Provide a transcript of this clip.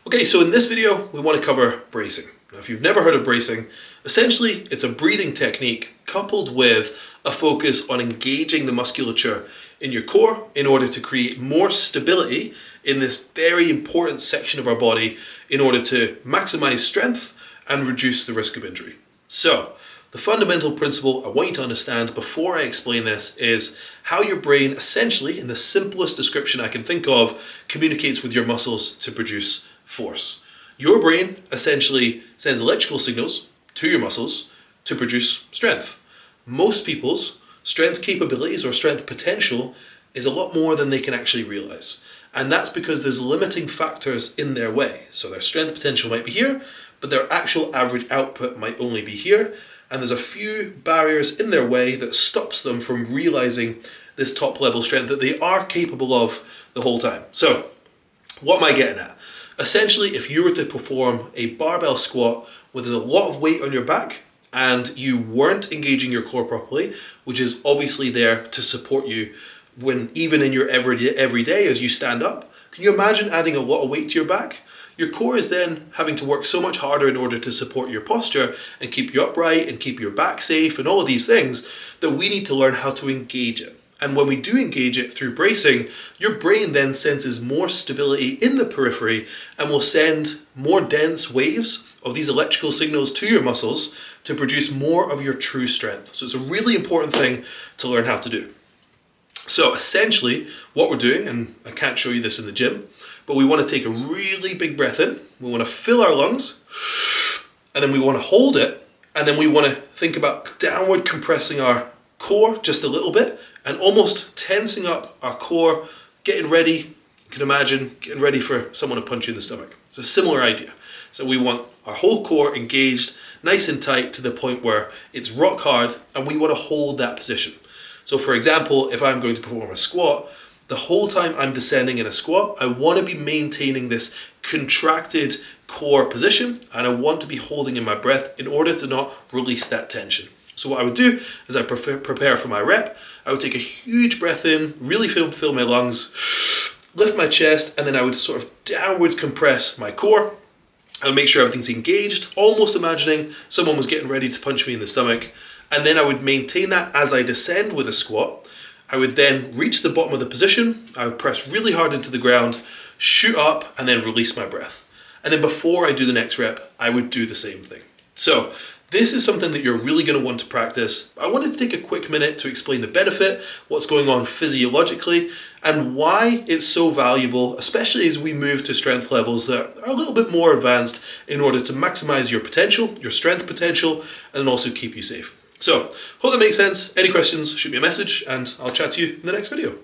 Okay, so in this video, we want to cover bracing. Now, if you've never heard of bracing, essentially it's a breathing technique coupled with a focus on engaging the musculature in your core in order to create more stability in this very important section of our body in order to maximize strength and reduce the risk of injury. So, the fundamental principle I want you to understand before I explain this is how your brain, essentially, in the simplest description I can think of, communicates with your muscles to produce force. Your brain essentially sends electrical signals to your muscles to produce strength. Most people's strength capabilities or strength potential is a lot more than they can actually realize. And that's because there's limiting factors in their way. So their strength potential might be here, but their actual average output might only be here. And there's a few barriers in their way that stops them from realizing this top level strength that they are capable of the whole time. So what am I getting at? Essentially, if you were to perform a barbell squat with a lot of weight on your back and you weren't engaging your core properly, which is obviously there to support you when even in your every day as you stand up, can you imagine adding a lot of weight to your back? Your core is then having to work so much harder in order to support your posture and keep you upright and keep your back safe and all of these things that we need to learn how to engage it. And when we do engage it through bracing, your brain then senses more stability in the periphery and will send more dense waves of these electrical signals to your muscles to produce more of your true strength. So it's a really important thing to learn how to do. So essentially what we're doing, and I can't show you this in the gym, but we want to take a really big breath in, we want to fill our lungs, and then we want to hold it, and then we want to think about downward compressing our core just a little bit, and almost tensing up our core, getting ready, you can imagine, getting ready for someone to punch you in the stomach. It's a similar idea. So we want our whole core engaged, nice and tight to the point where it's rock hard, and we want to hold that position. So for example, if I'm going to perform a squat, the whole time I'm descending in a squat, I want to be maintaining this contracted core position, and I want to be holding in my breath in order to not release that tension. So what I would do is I prepare for my rep, I would take a huge breath in, really fill my lungs, lift my chest, and then I would sort of downwards compress my core and make sure everything's engaged, almost imagining someone was getting ready to punch me in the stomach. And then I would maintain that as I descend with a squat. I would then reach the bottom of the position, I would press really hard into the ground, shoot up, and then release my breath. And then before I do the next rep, I would do the same thing. So this is something that you're really going to want to practice. I wanted to take a quick minute to explain the benefit, what's going on physiologically, and why it's so valuable, especially as we move to strength levels that are a little bit more advanced in order to maximize your potential, your strength potential, and also keep you safe. So, hope that makes sense. Any questions, shoot me a message and I'll chat to you in the next video.